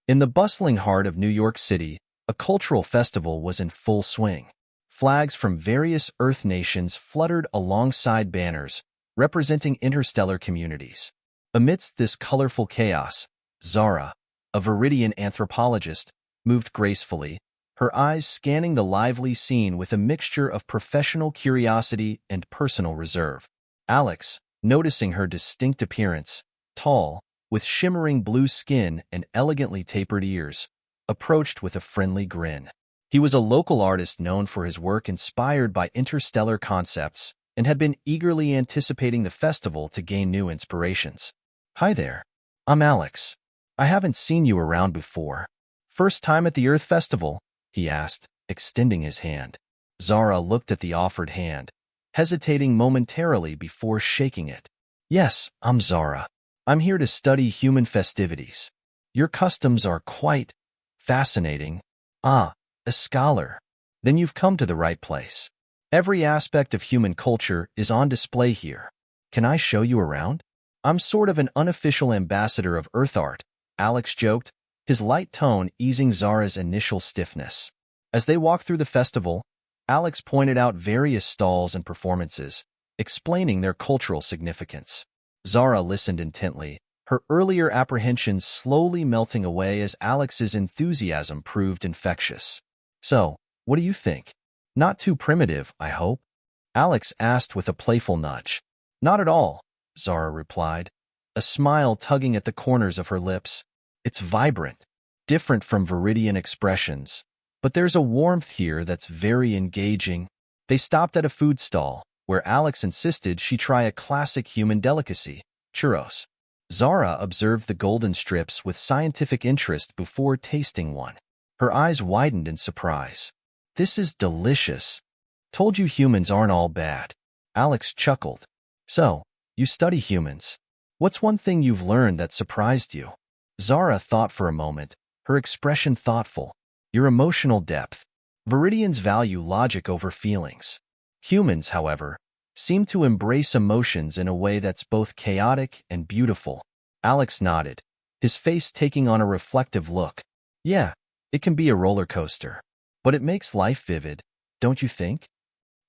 In the bustling heart of New York City, a cultural festival was in full swing. Flags from various Earth nations fluttered alongside banners representing interstellar communities. Amidst this colorful chaos, Zara, a Viridian anthropologist, moved gracefully, her eyes scanning the lively scene with a mixture of professional curiosity and personal reserve. Alex, noticing her distinct appearance, tall, with shimmering blue skin and elegantly tapered ears, approached with a friendly grin. He was a local artist known for his work inspired by interstellar concepts and had been eagerly anticipating the festival to gain new inspirations. "Hi there. I'm Alex. I haven't seen you around before. First time at the Earth Festival?" he asked, extending his hand. Zara looked at the offered hand, hesitating momentarily before shaking it. "Yes, I'm Zara. I'm here to study human festivities. Your customs are quite fascinating." "Ah, a scholar. Then you've come to the right place. Every aspect of human culture is on display here. Can I show you around?" "I'm sort of an unofficial ambassador of Earth art," Alex joked, his light tone easing Zara's initial stiffness. As they walked through the festival, Alex pointed out various stalls and performances, explaining their cultural significance. Zara listened intently, her earlier apprehensions slowly melting away as Alex's enthusiasm proved infectious. "So, what do you think? Not too primitive, I hope?" Alex asked with a playful nudge. "Not at all," Zara replied, a smile tugging at the corners of her lips. "It's vibrant, different from Viridian expressions, but there's a warmth here that's very engaging." They stopped at a food stall, where Alex insisted she try a classic human delicacy, churros. Zara observed the golden strips with scientific interest before tasting one. Her eyes widened in surprise. "This is delicious. Told you humans aren't all bad." Alex chuckled. "So, you study humans. What's one thing you've learned that surprised you?" Zara thought for a moment, her expression thoughtful. "Your emotional depth. Viridians value logic over feelings. Humans, however, seem to embrace emotions in a way that's both chaotic and beautiful." Alex nodded, his face taking on a reflective look. "Yeah, it can be a roller coaster, but it makes life vivid, don't you think?"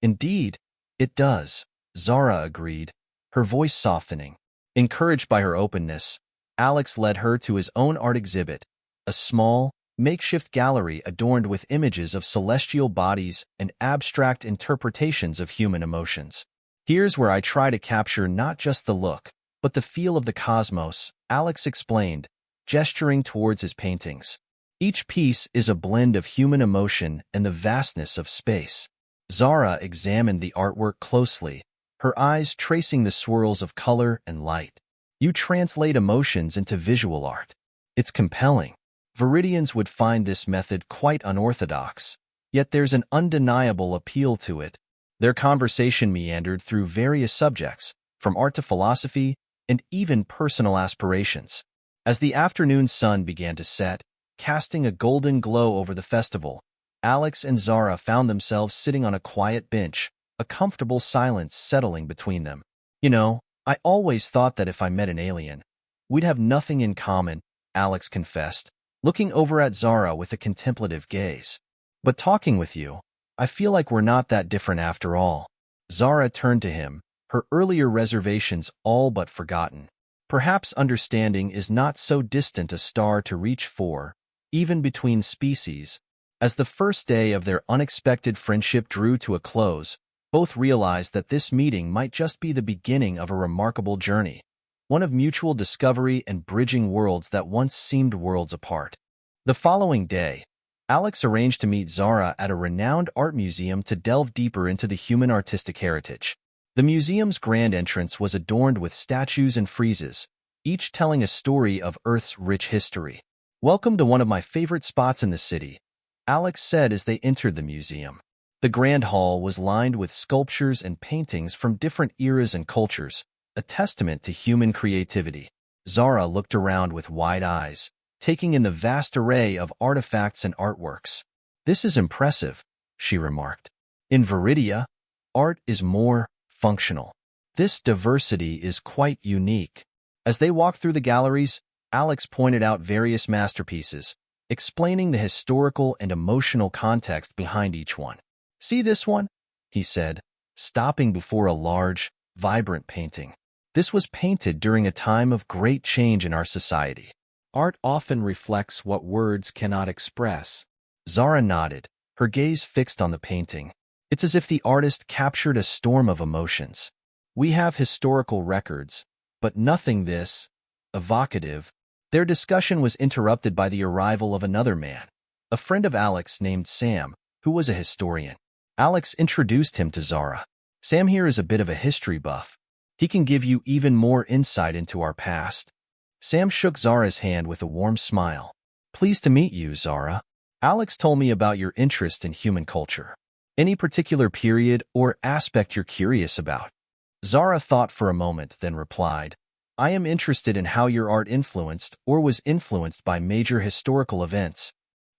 "Indeed, it does," Zara agreed, her voice softening. Encouraged by her openness, Alex led her to his own art exhibit, a small, makeshift gallery adorned with images of celestial bodies and abstract interpretations of human emotions. "Here's where I try to capture not just the look, but the feel of the cosmos," Alex explained, gesturing towards his paintings. "Each piece is a blend of human emotion and the vastness of space." Zara examined the artwork closely, her eyes tracing the swirls of color and light. "You translate emotions into visual art. It's compelling. Viridians would find this method quite unorthodox, yet there's an undeniable appeal to it." Their conversation meandered through various subjects, from art to philosophy, and even personal aspirations. As the afternoon sun began to set, casting a golden glow over the festival, Alex and Zara found themselves sitting on a quiet bench, a comfortable silence settling between them. "You know, I always thought that if I met an alien, we'd have nothing in common," Alex confessed, looking over at Zara with a contemplative gaze. "But talking with you, I feel like we're not that different after all." Zara turned to him, her earlier reservations all but forgotten. Perhaps understanding is not so distant a star to reach for, even between species. As the first day of their unexpected friendship drew to a close, both realized that this meeting might just be the beginning of a remarkable journey, one of mutual discovery and bridging worlds that once seemed worlds apart. The following day, Alex arranged to meet Zara at a renowned art museum to delve deeper into the human artistic heritage. The museum's grand entrance was adorned with statues and friezes, each telling a story of Earth's rich history. "Welcome to one of my favorite spots in the city," Alex said as they entered the museum. The grand hall was lined with sculptures and paintings from different eras and cultures, a testament to human creativity. Zara looked around with wide eyes, taking in the vast array of artifacts and artworks. "This is impressive," she remarked. "In Viridia, art is more functional. This diversity is quite unique." As they walked through the galleries, Alex pointed out various masterpieces, explaining the historical and emotional context behind each one. "See this one?" he said, stopping before a large, vibrant painting. This was painted during a time of great change in our society. Art often reflects what words cannot express. Zara nodded, her gaze fixed on the painting. It's as if the artist captured a storm of emotions. "We have historical records, but nothing this evocative." Their discussion was interrupted by the arrival of another man, a friend of Alex named Sam, who was a historian. Alex introduced him to Zara. "Sam here is a bit of a history buff. He can give you even more insight into our past." Sam shook Zara's hand with a warm smile. "Pleased to meet you, Zara. Alex told me about your interest in human culture. Any particular period or aspect you're curious about?" Zara thought for a moment, then replied, "I am interested in how your art influenced or was influenced by major historical events."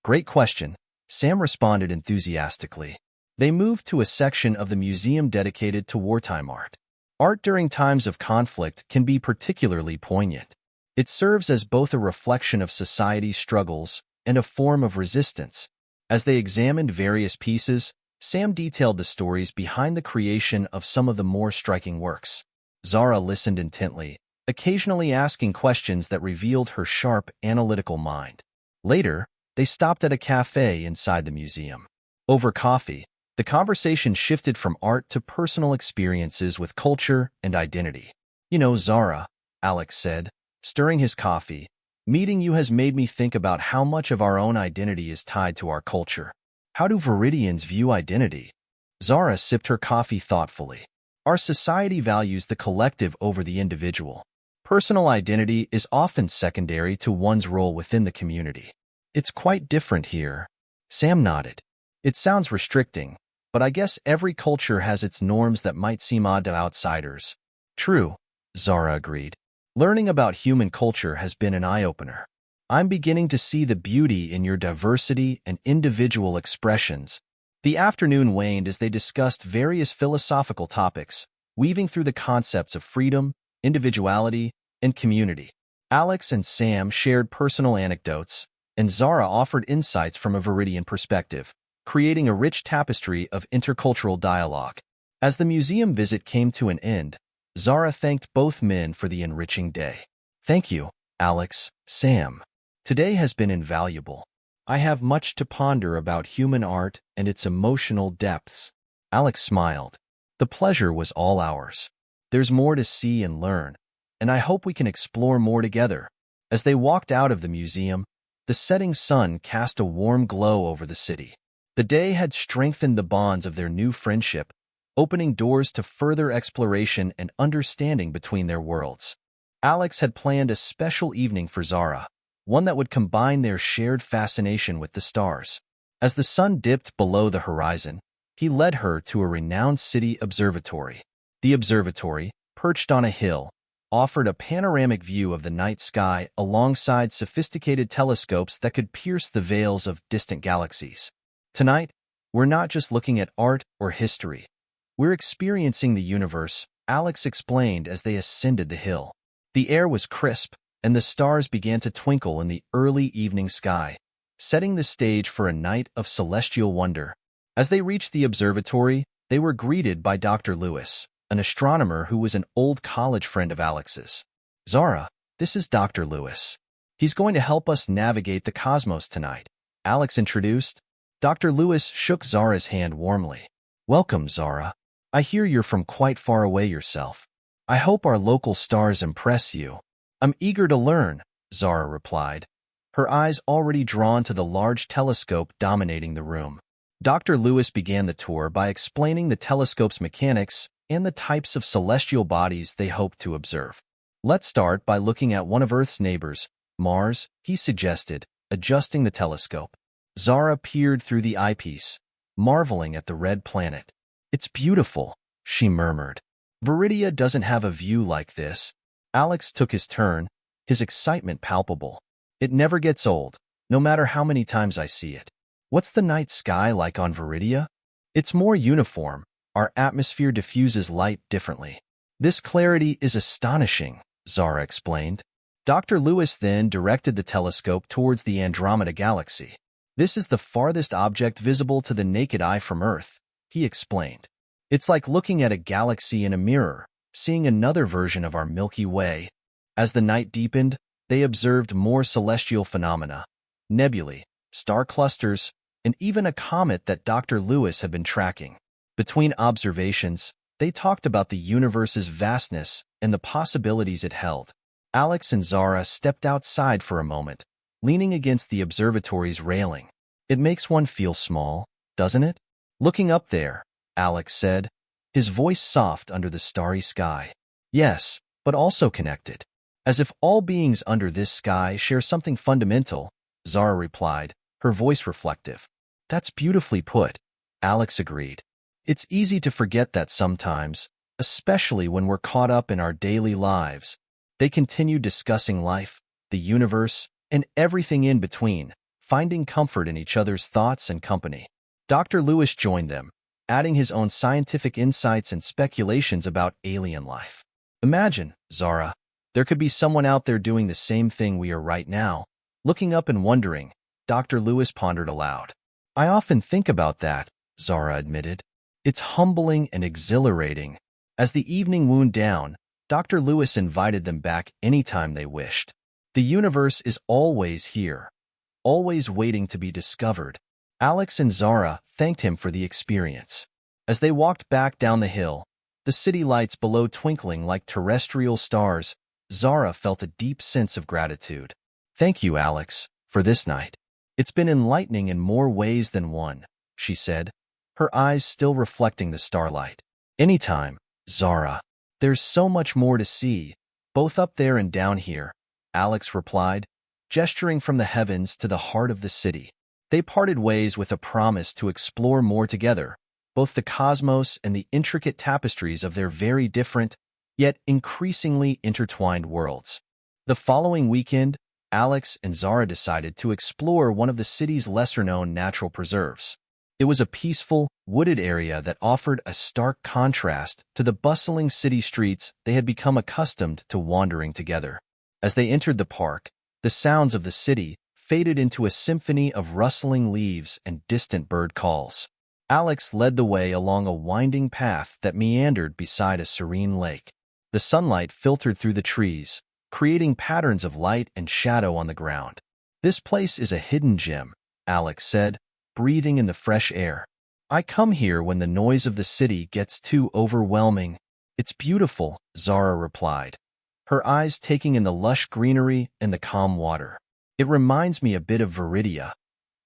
"Great question," Sam responded enthusiastically. They moved to a section of the museum dedicated to wartime art. Art during times of conflict can be particularly poignant. It serves as both a reflection of society's struggles and a form of resistance. As they examined various pieces, Sam detailed the stories behind the creation of some of the more striking works. Zara listened intently, occasionally asking questions that revealed her sharp, analytical mind. Later, they stopped at a cafe inside the museum. Over coffee, the conversation shifted from art to personal experiences with culture and identity. "You know, Zara," Alex said, stirring his coffee, "meeting you has made me think about how much of our own identity is tied to our culture. How do Viridians view identity?" Zara sipped her coffee thoughtfully. "Our society values the collective over the individual. Personal identity is often secondary to one's role within the community. It's quite different here." Sam nodded. "It sounds restricting, but I guess every culture has its norms that might seem odd to outsiders." "True," Zara agreed. "Learning about human culture has been an eye-opener. I'm beginning to see the beauty in your diversity and individual expressions." The afternoon waned as they discussed various philosophical topics, weaving through the concepts of freedom, individuality, and community. Alex and Sam shared personal anecdotes, and Zara offered insights from a Viridian perspective, creating a rich tapestry of intercultural dialogue. As the museum visit came to an end, Zara thanked both men for the enriching day. "Thank you, Alex, Sam. Today has been invaluable. I have much to ponder about human art and its emotional depths." Alex smiled. "The pleasure was all ours. There's more to see and learn, and I hope we can explore more together." As they walked out of the museum, the setting sun cast a warm glow over the city. The day had strengthened the bonds of their new friendship, opening doors to further exploration and understanding between their worlds. Alex had planned a special evening for Zara, one that would combine their shared fascination with the stars. As the sun dipped below the horizon, he led her to a renowned city observatory. The observatory, perched on a hill, offered a panoramic view of the night sky alongside sophisticated telescopes that could pierce the veils of distant galaxies. "Tonight, we're not just looking at art or history. We're experiencing the universe," Alex explained as they ascended the hill. The air was crisp, and the stars began to twinkle in the early evening sky, setting the stage for a night of celestial wonder. As they reached the observatory, they were greeted by Dr. Lewis, an astronomer who was an old college friend of Alex's. "Zara, this is Dr. Lewis. He's going to help us navigate the cosmos tonight," Alex introduced. Dr. Lewis shook Zara's hand warmly. "Welcome, Zara. I hear you're from quite far away yourself. I hope our local stars impress you." "I'm eager to learn," Zara replied, her eyes already drawn to the large telescope dominating the room. Dr. Lewis began the tour by explaining the telescope's mechanics and the types of celestial bodies they hoped to observe. "Let's start by looking at one of Earth's neighbors, Mars," he suggested, adjusting the telescope. Zara peered through the eyepiece, marveling at the red planet. "It's beautiful," she murmured. "Viridia doesn't have a view like this." Alex took his turn, his excitement palpable. "It never gets old, no matter how many times I see it." "What's the night sky like on Viridia?" "It's more uniform. Our atmosphere diffuses light differently." "This clarity is astonishing," Zara explained. Dr. Lewis then directed the telescope towards the Andromeda Galaxy. This is the farthest object visible to the naked eye from Earth, he explained. It's like looking at a galaxy in a mirror, seeing another version of our Milky Way. As the night deepened, they observed more celestial phenomena, nebulae, star clusters, and even a comet that Dr. Lewis had been tracking. Between observations, they talked about the universe's vastness and the possibilities it held. Alex and Zara stepped outside for a moment, leaning against the observatory's railing. It makes one feel small, doesn't it? Looking up there, Alex said, his voice soft under the starry sky. Yes, but also connected. As if all beings under this sky share something fundamental, Zara replied, her voice reflective. That's beautifully put, Alex agreed. It's easy to forget that sometimes, especially when we're caught up in our daily lives. They continued discussing life, the universe, and everything in between, finding comfort in each other's thoughts and company. Dr. Lewis joined them, adding his own scientific insights and speculations about alien life. Imagine, Zara, there could be someone out there doing the same thing we are right now. Looking up and wondering, Dr. Lewis pondered aloud. I often think about that, Zara admitted. It's humbling and exhilarating. As the evening wound down, Dr. Lewis invited them back anytime they wished. The universe is always here, always waiting to be discovered. Alex and Zara thanked him for the experience. As they walked back down the hill, the city lights below twinkling like terrestrial stars, Zara felt a deep sense of gratitude. Thank you, Alex, for this night. It's been enlightening in more ways than one, she said, her eyes still reflecting the starlight. Anytime, Zara. There's so much more to see, both up there and down here, Alex replied, gesturing from the heavens to the heart of the city. They parted ways with a promise to explore more together, both the cosmos and the intricate tapestries of their very different, yet increasingly intertwined worlds. The following weekend, Alex and Zara decided to explore one of the city's lesser-known natural preserves. It was a peaceful, wooded area that offered a stark contrast to the bustling city streets they had become accustomed to wandering together. As they entered the park, the sounds of the city faded into a symphony of rustling leaves and distant bird calls. Alex led the way along a winding path that meandered beside a serene lake. The sunlight filtered through the trees, creating patterns of light and shadow on the ground. This place is a hidden gem, Alex said, breathing in the fresh air. I come here when the noise of the city gets too overwhelming. It's beautiful, Zara replied, her eyes taking in the lush greenery and the calm water. It reminds me a bit of Viridia,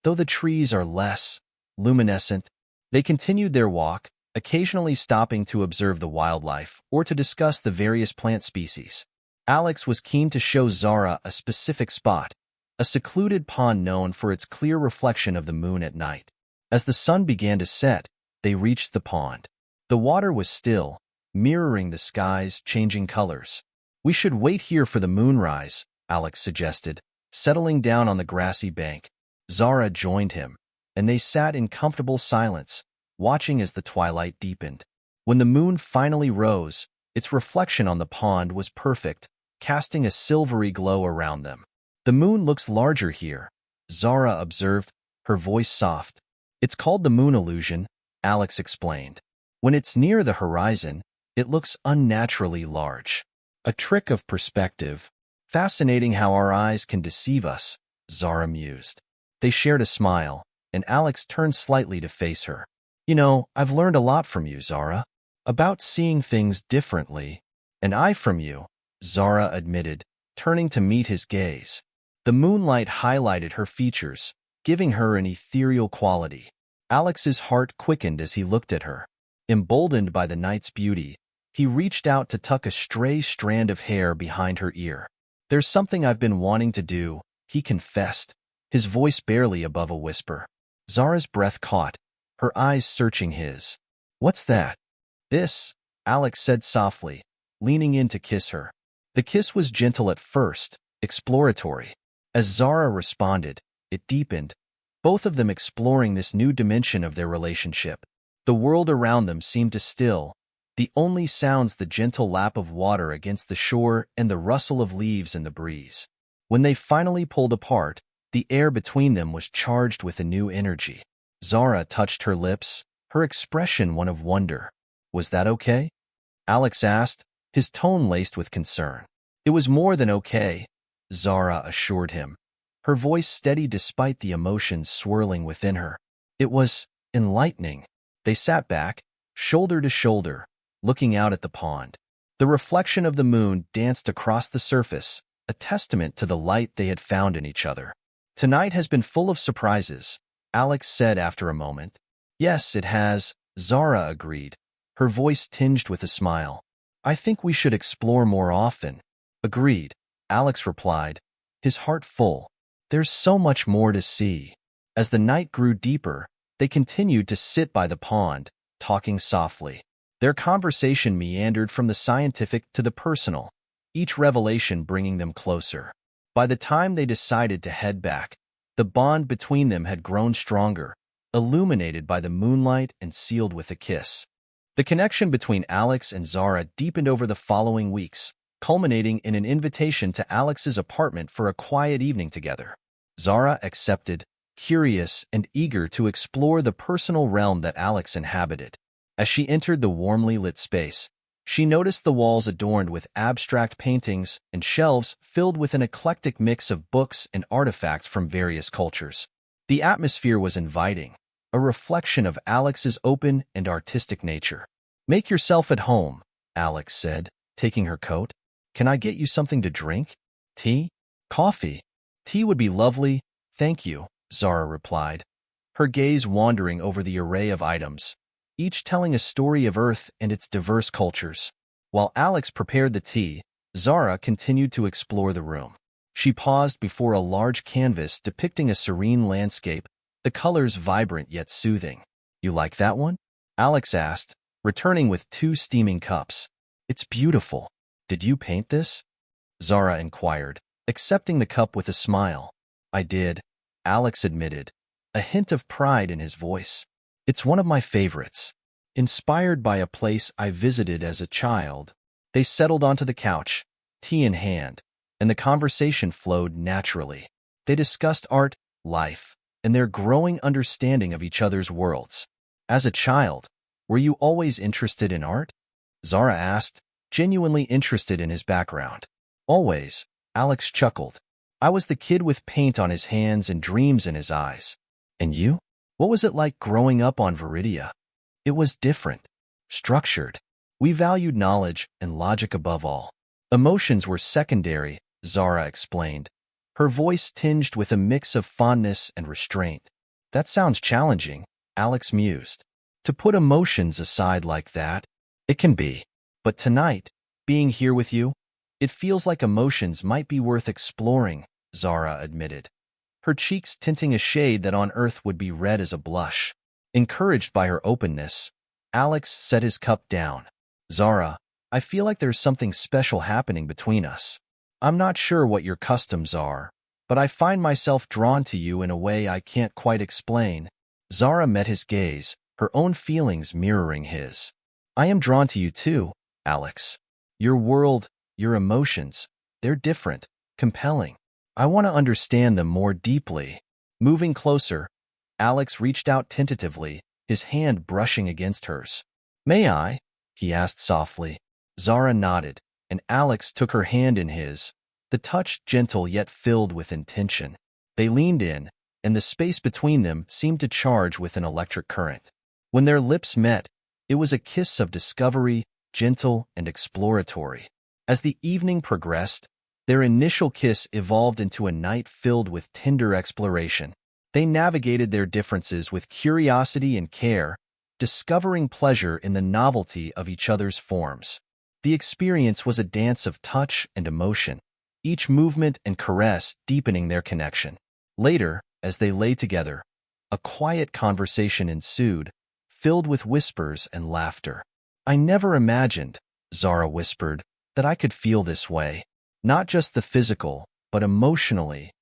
though the trees are less luminescent. They continued their walk, occasionally stopping to observe the wildlife or to discuss the various plant species. Alex was keen to show Zara a specific spot, a secluded pond known for its clear reflection of the moon at night. As the sun began to set, they reached the pond. The water was still, mirroring the sky's changing colors. We should wait here for the moonrise, Alex suggested, settling down on the grassy bank. Zara joined him, and they sat in comfortable silence, watching as the twilight deepened. When the moon finally rose, its reflection on the pond was perfect, casting a silvery glow around them. The moon looks larger here, Zara observed, her voice soft. It's called the moon illusion, Alex explained. When it's near the horizon, it looks unnaturally large. A trick of perspective. Fascinating how our eyes can deceive us, Zara mused. They shared a smile, and Alex turned slightly to face her. You know, I've learned a lot from you, Zara. About seeing things differently. And I from you, Zara admitted, turning to meet his gaze. The moonlight highlighted her features, giving her an ethereal quality. Alex's heart quickened as he looked at her. Emboldened by the night's beauty, he reached out to tuck a stray strand of hair behind her ear. There's something I've been wanting to do, he confessed, his voice barely above a whisper. Zara's breath caught, her eyes searching his. What's that? This, Alex said softly, leaning in to kiss her. The kiss was gentle at first, exploratory. As Zara responded, it deepened, both of them exploring this new dimension of their relationship. The world around them seemed to still, The only sounds the gentle lap of water against the shore and the rustle of leaves in the breeze. When they finally pulled apart, the air between them was charged with a new energy. Zara touched her lips, her expression one of wonder. Was that okay? Alex asked, his tone laced with concern. It was more than okay, Zara assured him, her voice steady despite the emotions swirling within her. It was enlightening. They sat back, shoulder to shoulder, looking out at the pond. The reflection of the moon danced across the surface, a testament to the light they had found in each other. Tonight has been full of surprises, Alex said after a moment. Yes, it has, Zara agreed, her voice tinged with a smile. I think we should explore more often. Agreed, Alex replied, his heart full. There's so much more to see. As the night grew deeper, they continued to sit by the pond, talking softly. Their conversation meandered from the scientific to the personal, each revelation bringing them closer. By the time they decided to head back, the bond between them had grown stronger, illuminated by the moonlight and sealed with a kiss. The connection between Alex and Zara deepened over the following weeks, culminating in an invitation to Alex's apartment for a quiet evening together. Zara accepted, curious and eager to explore the personal realm that Alex inhabited. As she entered the warmly lit space, she noticed the walls adorned with abstract paintings and shelves filled with an eclectic mix of books and artifacts from various cultures. The atmosphere was inviting, a reflection of Alex's open and artistic nature. Make yourself at home, Alex said, taking her coat. Can I get you something to drink? Tea? Coffee? Tea would be lovely, thank you, Zara replied, her gaze wandering over the array of items, each telling a story of Earth and its diverse cultures. While Alex prepared the tea, Zara continued to explore the room. She paused before a large canvas depicting a serene landscape, the colors vibrant yet soothing. You like that one? Alex asked, returning with 2 steaming cups. It's beautiful. Did you paint this? Zara inquired, accepting the cup with a smile. I did, Alex admitted, a hint of pride in his voice. It's one of my favorites. Inspired by a place I visited as a child, they settled onto the couch, tea in hand, and the conversation flowed naturally. They discussed art, life, and their growing understanding of each other's worlds. As a child, were you always interested in art? Zara asked, genuinely interested in his background. Always, Alex chuckled. I was the kid with paint on his hands and dreams in his eyes. And you? What was it like growing up on Viridia? It was different, structured. We valued knowledge and logic above all. Emotions were secondary, Zara explained, her voice tinged with a mix of fondness and restraint. That sounds challenging, Alex mused. To put emotions aside like that, it can be. But tonight, being here with you, it feels like emotions might be worth exploring, Zara admitted, her cheeks tinting a shade that on Earth would be red as a blush. Encouraged by her openness, Alex set his cup down. Zara, I feel like there's something special happening between us. I'm not sure what your customs are, but I find myself drawn to you in a way I can't quite explain. Zara met his gaze, her own feelings mirroring his. I am drawn to you too, Alex. Your world, your emotions, they're different, compelling. I want to understand them more deeply. Moving closer, Alex reached out tentatively, his hand brushing against hers. May I? He asked softly. Zara nodded, and Alex took her hand in his, the touch gentle yet filled with intention. They leaned in, and the space between them seemed to charge with an electric current. When their lips met, it was a kiss of discovery, gentle and exploratory. As the evening progressed, their initial kiss evolved into a night filled with tender exploration. They navigated their differences with curiosity and care, discovering pleasure in the novelty of each other's forms. The experience was a dance of touch and emotion, each movement and caress deepening their connection. Later, as they lay together, a quiet conversation ensued, filled with whispers and laughter. I never imagined, Zara whispered, that I could feel this way. Not just the physical, but emotionally.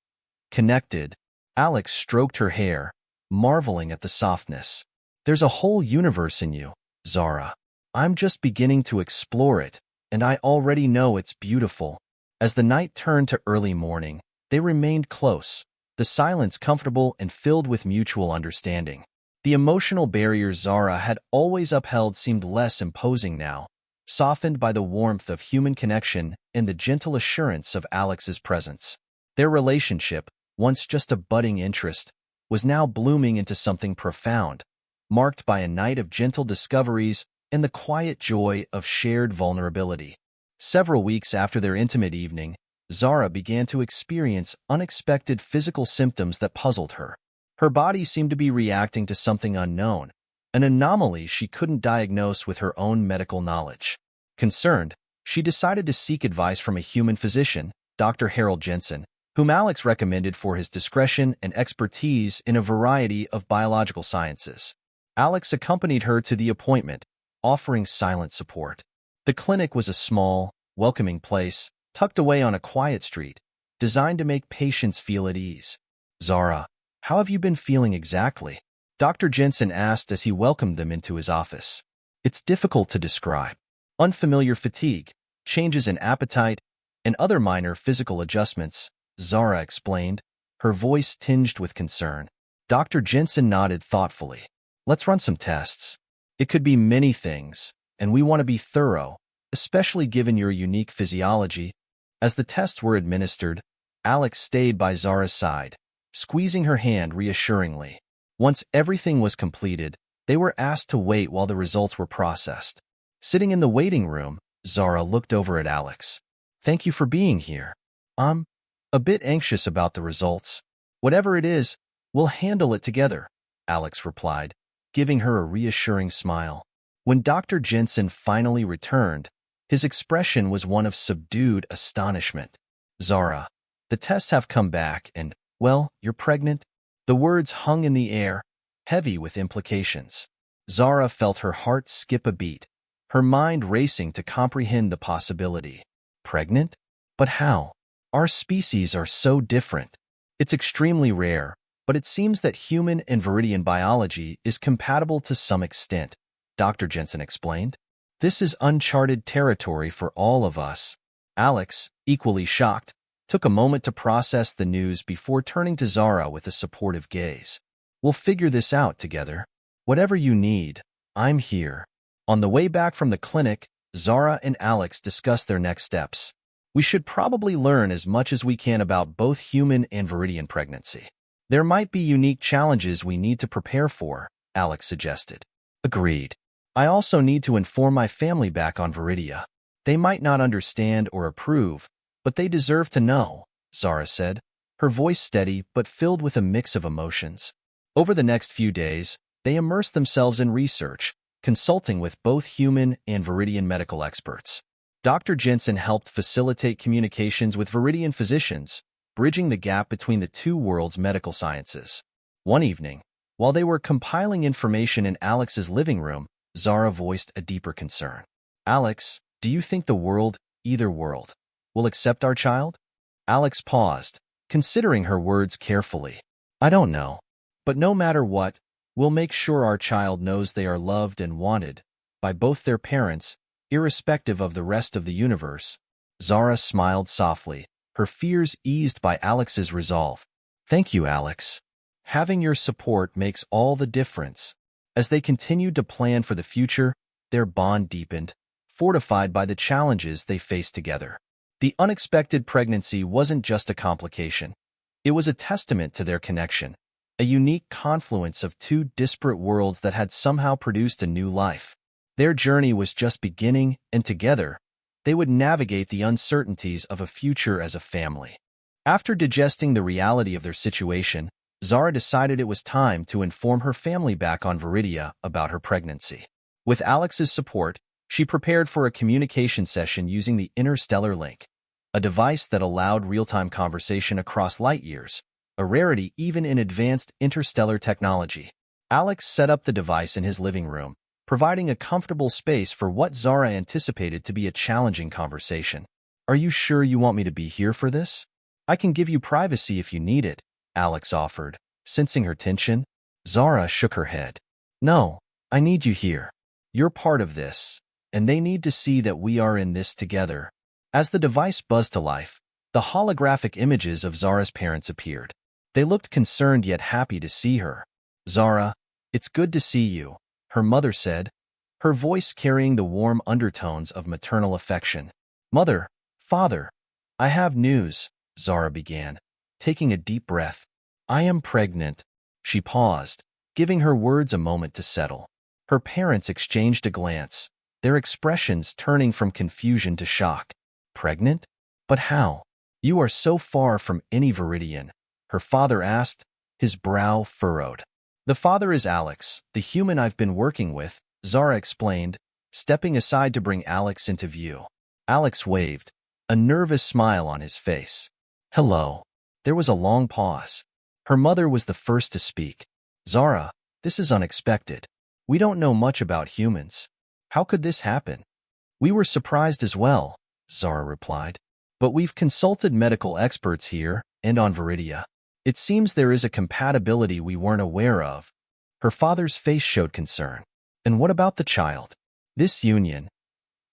Connected, Alex stroked her hair, marveling at the softness. There's a whole universe in you, Zara. I'm just beginning to explore it, and I already know it's beautiful. As the night turned to early morning, they remained close, the silence comfortable and filled with mutual understanding. The emotional barriers Zara had always upheld seemed less imposing now, softened by the warmth of human connection and the gentle assurance of Alex's presence. Their relationship, once just a budding interest, was now blooming into something profound, marked by a night of gentle discoveries and the quiet joy of shared vulnerability. Several weeks after their intimate evening, Zara began to experience unexpected physical symptoms that puzzled her. Her body seemed to be reacting to something unknown, an anomaly she couldn't diagnose with her own medical knowledge. Concerned, she decided to seek advice from a human physician, Dr. Harold Jensen, whom Alex recommended for his discretion and expertise in a variety of biological sciences. Alex accompanied her to the appointment, offering silent support. The clinic was a small, welcoming place, tucked away on a quiet street, designed to make patients feel at ease. "Zara, how have you been feeling exactly?" Dr. Jensen asked as he welcomed them into his office. "It's difficult to describe. Unfamiliar fatigue, changes in appetite, and other minor physical adjustments," Zara explained, her voice tinged with concern. Dr. Jensen nodded thoughtfully. "Let's run some tests. It could be many things, and we want to be thorough, especially given your unique physiology." As the tests were administered, Alex stayed by Zara's side, squeezing her hand reassuringly. Once everything was completed, they were asked to wait while the results were processed. Sitting in the waiting room, Zara looked over at Alex. "Thank you for being here. I'm a bit anxious about the results." "Whatever it is, we'll handle it together," Alex replied, giving her a reassuring smile. When Dr. Jensen finally returned, his expression was one of subdued astonishment. "Zara, the tests have come back and, well, you're pregnant?" The words hung in the air, heavy with implications. Zara felt her heart skip a beat, her mind racing to comprehend the possibility. Pregnant? But how? Our species are so different. It's extremely rare, but it seems that human and viridian biology is compatible to some extent, Dr. Jensen explained. "This is uncharted territory for all of us." Alex, equally shocked, took a moment to process the news before turning to Zara with a supportive gaze. "We'll figure this out together. Whatever you need, I'm here." On the way back from the clinic, Zara and Alex discussed their next steps. "We should probably learn as much as we can about both human and viridian pregnancy. There might be unique challenges we need to prepare for," Alex suggested. "Agreed. I also need to inform my family back on Viridia. They might not understand or approve, but they deserve to know," Zara said, her voice steady but filled with a mix of emotions. Over the next few days, they immersed themselves in research, consulting with both human and viridian medical experts. Dr. Jensen helped facilitate communications with viridian physicians, bridging the gap between the two worlds' medical sciences. One evening, while they were compiling information in Alex's living room, Zara voiced a deeper concern. "Alex, do you think the world, either world, will accept our child?" Alex paused, considering her words carefully. "I don't know. But no matter what, we'll make sure our child knows they are loved and wanted by both their parents, irrespective of the rest of the universe." Zara smiled softly, her fears eased by Alex's resolve. "Thank you, Alex. Having your support makes all the difference." As they continued to plan for the future, their bond deepened, fortified by the challenges they faced together. The unexpected pregnancy wasn't just a complication. It was a testament to their connection, a unique confluence of two disparate worlds that had somehow produced a new life. Their journey was just beginning, and together, they would navigate the uncertainties of a future as a family. After digesting the reality of their situation, Zara decided it was time to inform her family back on Viridia about her pregnancy. With Alex's support, she prepared for a communication session using the Interstellar Link, a device that allowed real-time conversation across light years, a rarity even in advanced interstellar technology. Alex set up the device in his living room, providing a comfortable space for what Zara anticipated to be a challenging conversation. "Are you sure you want me to be here for this? I can give you privacy if you need it," Alex offered, sensing her tension. Zara shook her head. "No, I need you here. You're part of this, and they need to see that we are in this together. As the device buzzed to life, the holographic images of Zara's parents appeared. They looked concerned yet happy to see her. "Zara, it's good to see you," her mother said, her voice carrying the warm undertones of maternal affection. "Mother, father, I have news," Zara began, taking a deep breath. "I am pregnant." She paused, giving her words a moment to settle. Her parents exchanged a glance, their expressions turning from confusion to shock. "Pregnant? But how? You are so far from any Viridian," her father asked, his brow furrowed. "The father is Alex, the human I've been working with," Zara explained, stepping aside to bring Alex into view. Alex waved, a nervous smile on his face. "Hello." There was a long pause. Her mother was the first to speak. "Zara, this is unexpected. We don't know much about humans. How could this happen?" "We were surprised as well," Zara replied. "But we've consulted medical experts here and on Viridia. It seems there is a compatibility we weren't aware of." Her father's face showed concern. "And what about the child?" "This union,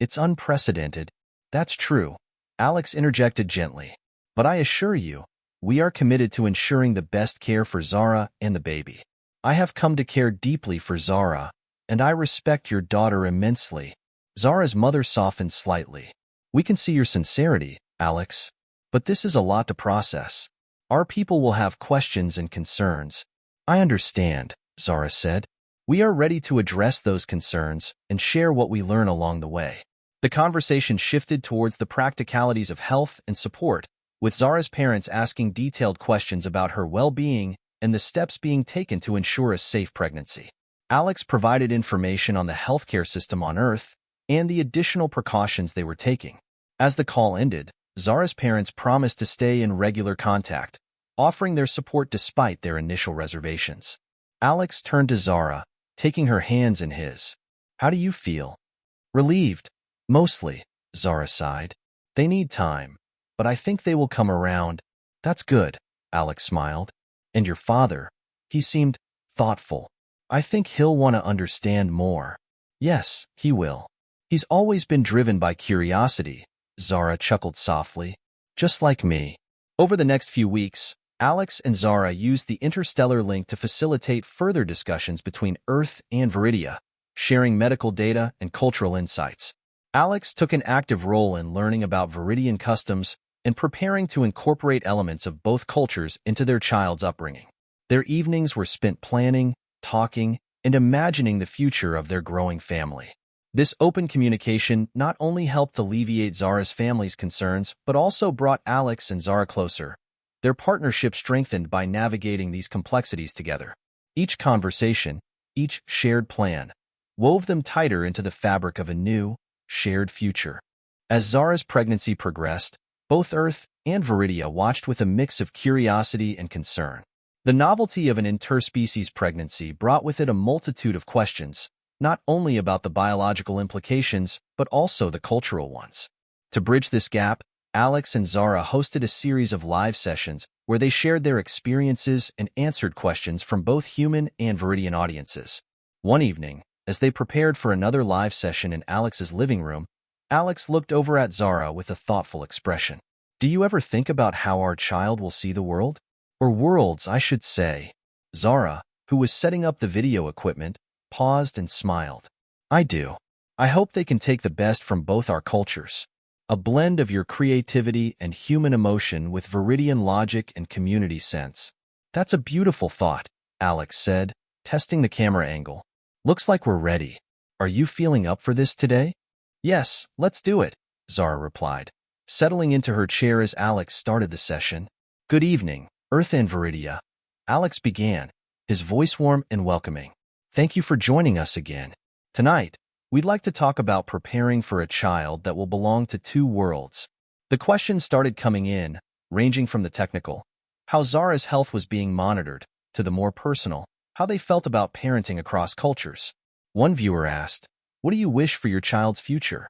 it's unprecedented." "That's true," Alex interjected gently. "But I assure you, we are committed to ensuring the best care for Zara and the baby. I have come to care deeply for Zara, and I respect your daughter immensely." Zara's mother softened slightly. "We can see your sincerity, Alex, but this is a lot to process. Our people will have questions and concerns." "I understand," Zara said. "We are ready to address those concerns and share what we learn along the way." The conversation shifted towards the practicalities of health and support, with Zara's parents asking detailed questions about her well-being and the steps being taken to ensure a safe pregnancy. Alex provided information on the healthcare system on Earth and the additional precautions they were taking. As the call ended, Zara's parents promised to stay in regular contact, offering their support despite their initial reservations. Alex turned to Zara, taking her hands in his. "How do you feel?" "Relieved. Mostly," Zara sighed. "They need time, but I think they will come around." "That's good," Alex smiled. "And your father?" He seemed thoughtful. "I think he'll want to understand more." "Yes, he will. He's always been driven by curiosity," Zara chuckled softly. "Just like me." Over the next few weeks, Alex and Zara used the interstellar link to facilitate further discussions between Earth and Viridia, sharing medical data and cultural insights. Alex took an active role in learning about Viridian customs and preparing to incorporate elements of both cultures into their child's upbringing. Their evenings were spent planning, talking, and imagining the future of their growing family. This open communication not only helped alleviate Zara's family's concerns, but also brought Alex and Zara closer, their partnership strengthened by navigating these complexities together. Each conversation, each shared plan, wove them tighter into the fabric of a new, shared future. As Zara's pregnancy progressed, both Earth and Viridia watched with a mix of curiosity and concern. The novelty of an interspecies pregnancy brought with it a multitude of questions, not only about the biological implications, but also the cultural ones. To bridge this gap, Alex and Zara hosted a series of live sessions where they shared their experiences and answered questions from both human and Viridian audiences. One evening, as they prepared for another live session in Alex's living room, Alex looked over at Zara with a thoughtful expression. "Do you ever think about how our child will see the world? Or worlds, I should say." Zara, who was setting up the video equipment, paused and smiled. "I do. I hope they can take the best from both our cultures. A blend of your creativity and human emotion with Viridian logic and community sense." "That's a beautiful thought," Alex said, testing the camera angle. "Looks like we're ready. Are you feeling up for this today?" "Yes, let's do it," Zara replied, settling into her chair as Alex started the session. "Good evening, Earth and Viridia," Alex began, his voice warm and welcoming. "Thank you for joining us again. Tonight, we'd like to talk about preparing for a child that will belong to two worlds." The questions started coming in, ranging from the technical, how Zara's health was being monitored, to the more personal, how they felt about parenting across cultures. One viewer asked, "What do you wish for your child's future?"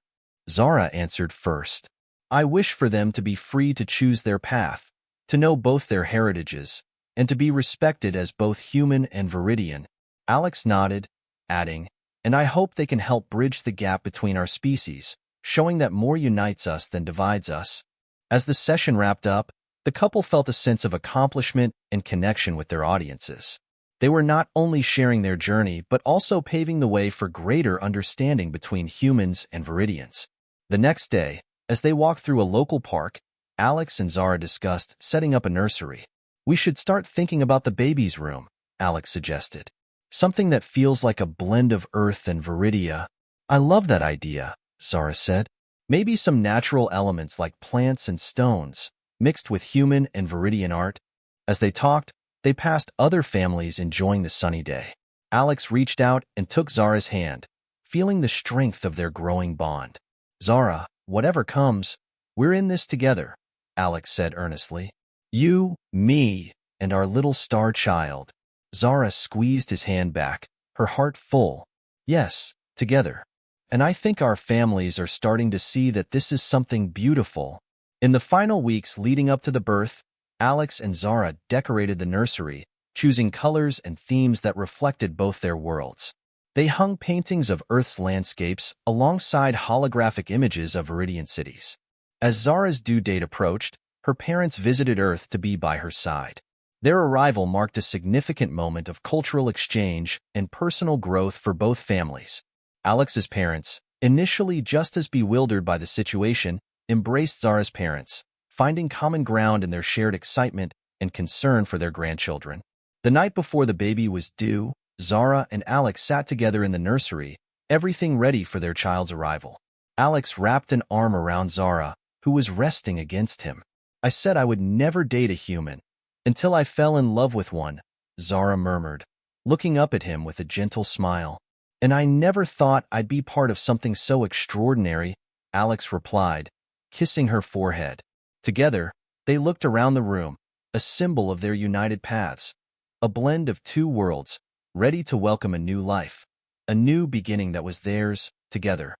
Zara answered first. "I wish for them to be free to choose their path, to know both their heritages, and to be respected as both human and Viridian." Alex nodded, adding, and I hope they can help bridge the gap between our species, showing that more unites us than divides us. As the session wrapped up, the couple felt a sense of accomplishment and connection with their audiences. They were not only sharing their journey, but also paving the way for greater understanding between humans and Viridians. The next day, as they walked through a local park, Alex and Zara discussed setting up a nursery. "We should start thinking about the baby's room," Alex suggested. "Something that feels like a blend of Earth and Viridia." "I love that idea," Zara said. "Maybe some natural elements like plants and stones, mixed with human and Viridian art." As they talked, they passed other families enjoying the sunny day. Alex reached out and took Zara's hand, feeling the strength of their growing bond. "Zara, whatever comes, we're in this together," Alex said earnestly. "You, me, and our little star child." Zara squeezed his hand back, her heart full. "Yes, together. And I think our families are starting to see that this is something beautiful." In the final weeks leading up to the birth, Alex and Zara decorated the nursery, choosing colors and themes that reflected both their worlds. They hung paintings of Earth's landscapes alongside holographic images of Viridian cities. As Zara's due date approached, her parents visited Earth to be by her side. Their arrival marked a significant moment of cultural exchange and personal growth for both families. Alex's parents, initially just as bewildered by the situation, embraced Zara's parents, finding common ground in their shared excitement and concern for their grandchildren. The night before the baby was due, Zara and Alex sat together in the nursery, everything ready for their child's arrival. Alex wrapped an arm around Zara, who was resting against him. "I said I would never date a human until I fell in love with one," Zara murmured, looking up at him with a gentle smile. "And I never thought I'd be part of something so extraordinary," Alex replied, kissing her forehead. Together, they looked around the room, a symbol of their united paths, a blend of two worlds, ready to welcome a new life, a new beginning that was theirs, together.